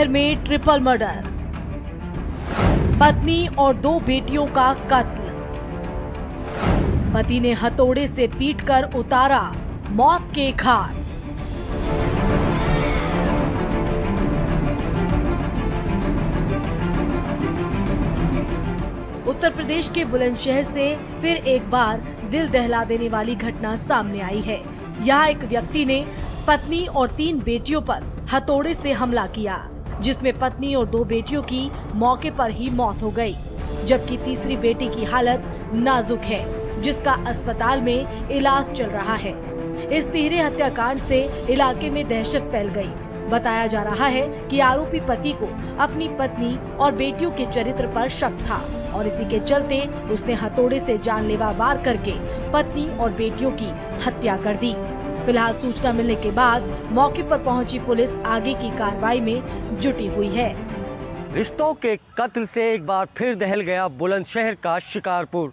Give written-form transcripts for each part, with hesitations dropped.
बुलंदशहर में triple murder, पत्नी और 2 बेटियों का कत्ल। पति ने हथौड़े से पीटकर उतारा मौत के घाट। उत्तर प्रदेश के बुलंदशहर से फिर एक बार दिल दहला देने वाली घटना सामने आई है। यहाँ एक व्यक्ति ने पत्नी और 3 बेटियों पर हथौड़े से हमला किया, जिसमें पत्नी और 2 बेटियों की मौके पर ही मौत हो गई, जबकि तीसरी बेटी की हालत नाजुक है, जिसका अस्पताल में इलाज चल रहा है। इस तिहरे हत्याकांड से इलाके में दहशत फैल गई। बताया जा रहा है कि आरोपी पति को अपनी पत्नी और बेटियों के चरित्र पर शक था और इसी के चलते उसने हथौड़े से जानलेवा वार करके पत्नी और बेटियों की हत्या कर दी। फिलहाल सूचना मिलने के बाद मौके पर पहुंची पुलिस आगे की कार्रवाई में जुटी हुई है। रिश्तों के कत्ल से एक बार फिर दहल गया बुलंदशहर का शिकारपुर।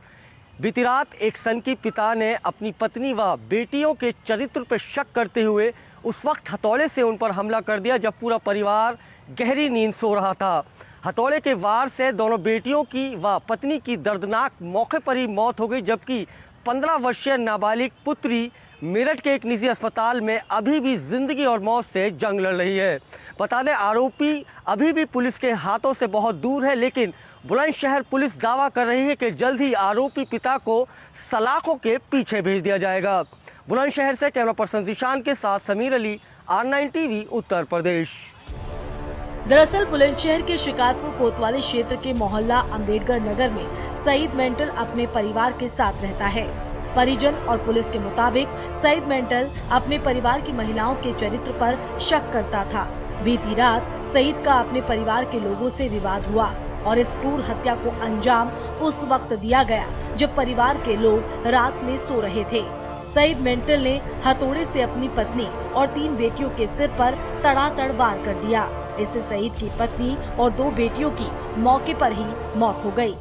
बीती रात एक सनकी पिता ने अपनी पत्नी व बेटियों के चरित्र पर शक करते हुए उस वक्त हथौड़े से उन पर हमला कर दिया जब पूरा परिवार गहरी नींद सो रहा था। हथौड़े के वार से दोनों बेटियों की व पत्नी की दर्दनाक मौके पर ही मौत हो गई, जबकि 15 वर्षीय नाबालिग पुत्री मेरठ के एक निजी अस्पताल में अभी भी जिंदगी और मौत से जंग लड़ रही है। बता दें, आरोपी अभी भी पुलिस के हाथों से बहुत दूर है, लेकिन बुलंदशहर पुलिस दावा कर रही है कि जल्द ही आरोपी पिता को सलाखों के पीछे भेज दिया जाएगा। बुलंदशहर से कैमरा पर्सन जिशान के साथ समीर अली, R9 TV, उत्तर प्रदेश। दरअसल बुलंदशहर के शिकारपुर कोतवाली क्षेत्र के मोहल्ला अम्बेडकर नगर में सईद मेंटल अपने परिवार के साथ रहता है। परिजन और पुलिस के मुताबिक सईद मेंटल अपने परिवार की महिलाओं के चरित्र पर शक करता था। बीती रात सईद का अपने परिवार के लोगों से विवाद हुआ और इस क्रूर हत्या को अंजाम उस वक्त दिया गया जब परिवार के लोग रात में सो रहे थे। सईद मेंटल ने हथौड़े से अपनी पत्नी और 3 बेटियों के सिर पर तड़ातड़ वार कर दिया। इससे सईद की पत्नी और 2 बेटियों की मौके पर ही मौत हो गई।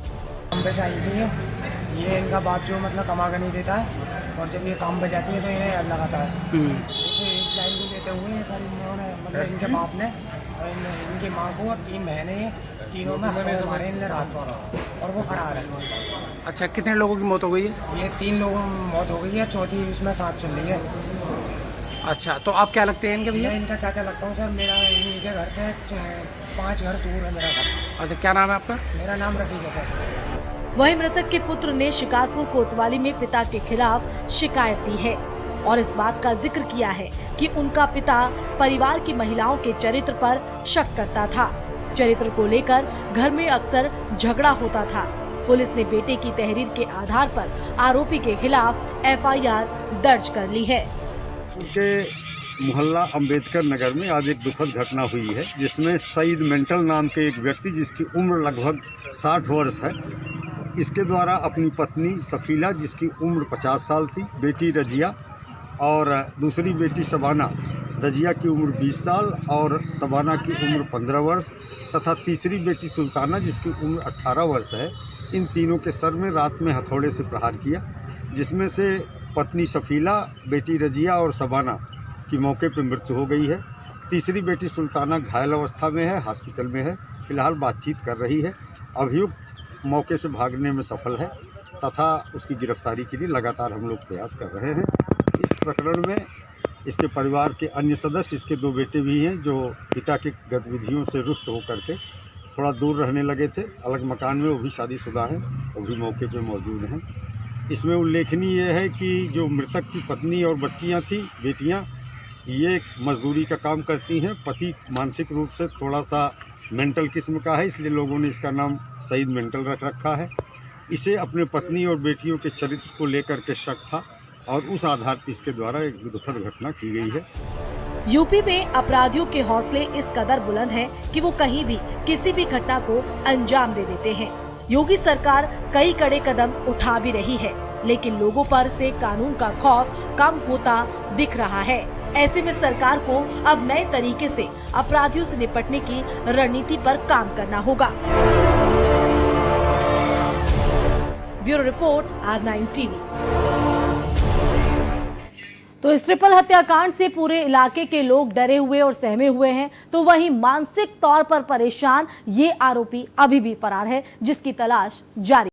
ये इनका बाप जो मतलब कमा कर नहीं देता है और जब ये काम बजाती है तो इन्हें याद लगाता है। इस लाइन को लेते हुए ये सारी उन्होंने मतलब इनके बाप ने इनकी माँ को और 3 बहनें हैं, तीनों में हथौड़े मारे इनने रात और वो फरार है। अच्छा, कितने लोगों की मौत हो गई है? ये 3 लोगों की मौत हो गई है, चौथी इसमें साथ चल रही है। अच्छा, तो आप क्या लगते हैं इनके भैया? मैं इनका चाचा लगता हूँ सर। मेरा इनके घर से 5 घर दूर है मेरा घर। अच्छा, क्या नाम है आपका? मेरा नाम रफीक है सर। वहीं मृतक के पुत्र ने शिकारपुर कोतवाली में पिता के खिलाफ शिकायत दी है और इस बात का जिक्र किया है कि उनका पिता परिवार की महिलाओं के चरित्र पर शक करता था। चरित्र को लेकर घर में अक्सर झगड़ा होता था। पुलिस ने बेटे की तहरीर के आधार पर आरोपी के खिलाफ FIR दर्ज कर ली है। के मोहल्ला अम्बेडकर नगर में आज एक दुखद घटना हुई है, जिसमें सईद मेंटल नाम के एक व्यक्ति जिसकी उम्र लगभग 60 वर्ष है, इसके द्वारा अपनी पत्नी सफीला जिसकी उम्र 50 साल थी, बेटी रजिया और दूसरी बेटी शबाना, रजिया की उम्र 20 साल और शबाना की उम्र 15 वर्ष तथा तीसरी बेटी सुल्ताना जिसकी उम्र 18 वर्ष है, इन तीनों के सर में रात में हथौड़े से प्रहार किया, जिसमें से पत्नी सफीला, बेटी रजिया और शबाना की मौके पर मृत्यु हो गई है। तीसरी बेटी सुल्ताना घायल अवस्था में है, हॉस्पिटल में है, फिलहाल बातचीत कर रही है। अभियुक्त मौके से भागने में सफल है तथा उसकी गिरफ्तारी के लिए लगातार हम लोग प्रयास कर रहे हैं। इस प्रकरण में इसके परिवार के अन्य सदस्य, इसके 2 बेटे भी हैं जो पिता की गतिविधियों से रुष्ट होकर के थोड़ा दूर रहने लगे थे, अलग मकान में, वो भी शादीशुदा हैं, वो भी मौके पे मौजूद हैं। इसमें उल्लेखनीय ये है कि जो मृतक की पत्नी और बच्चियां थी, बेटियां, ये मजदूरी का काम करती हैं। पति मानसिक रूप से थोड़ा सा मेंटल किस्म का है, इसलिए लोगों ने इसका नाम सईद मेंटल रख रखा है। इसे अपने पत्नी और बेटियों के चरित्र को लेकर के शक था और उस आधार पर इसके द्वारा एक दुखद घटना की गई है। यूपी में अपराधियों के हौसले इस कदर बुलंद हैं कि वो कहीं भी किसी भी घटना को अंजाम दे देते हैं। योगी सरकार कई कड़े कदम उठा भी रही है, लेकिन लोगों पर से कानून का खौफ कम होता दिख रहा है। ऐसे में सरकार को अब नए तरीके से अपराधियों से निपटने की रणनीति पर काम करना होगा। Bureau report, R9 TV। तो इस ट्रिपल हत्याकांड से पूरे इलाके के लोग डरे हुए और सहमे हुए हैं, तो वहीं मानसिक तौर पर परेशान ये आरोपी अभी भी फरार है, जिसकी तलाश जारी